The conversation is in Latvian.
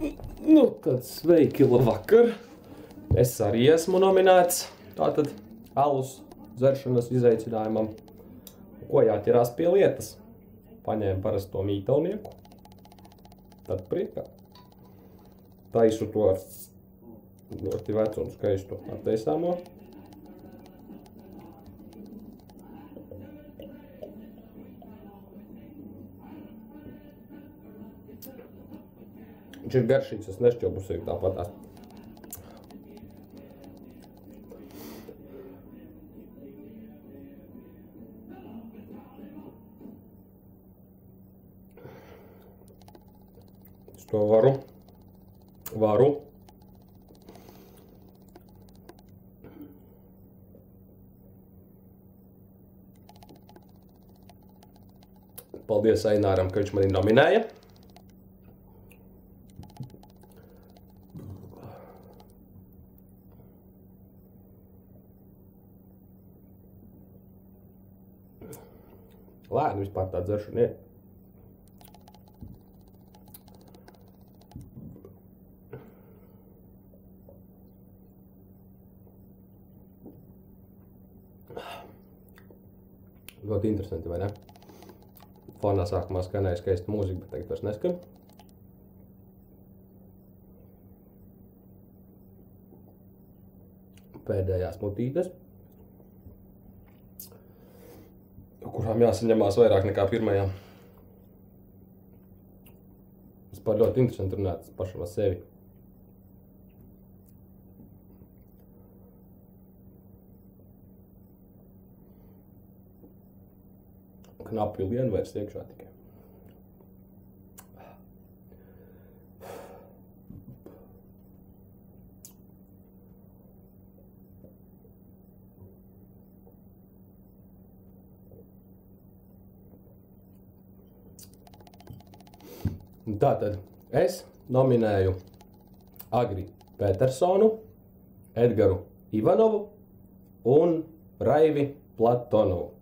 Nu, tad sveiki, labvakar. Es arī esmu nominēts tātad alus dzeršanas izaicinājumam. Ko jāķerās pie lietas? Paņēmu parasto mītelnieku. Tad priekā. Taisu to ar ļoti vecu un skaistu atteisāmo. Viņš ir garšīgs, es nešķilbusīgi tāpatās. Es to varu. Paldies Aināram, ka viņš mani nominēja. Lēni vispār tā dzeršana ir. Ļoti interesanti, vai ne? Fonā sākumā skanēja skaista mūzika, bet tagad vairs neskan. Pēdējās mutītes, kurām jāsaņemās vairāk nekā pirmajām. Vispār ļoti interesanti runāt pašam ar sevi. Knapi lienu vairs iekšā tikai. Tātad es nominēju Agri Petersonu, Edgaru Ivanovu un Raivi Platonovu.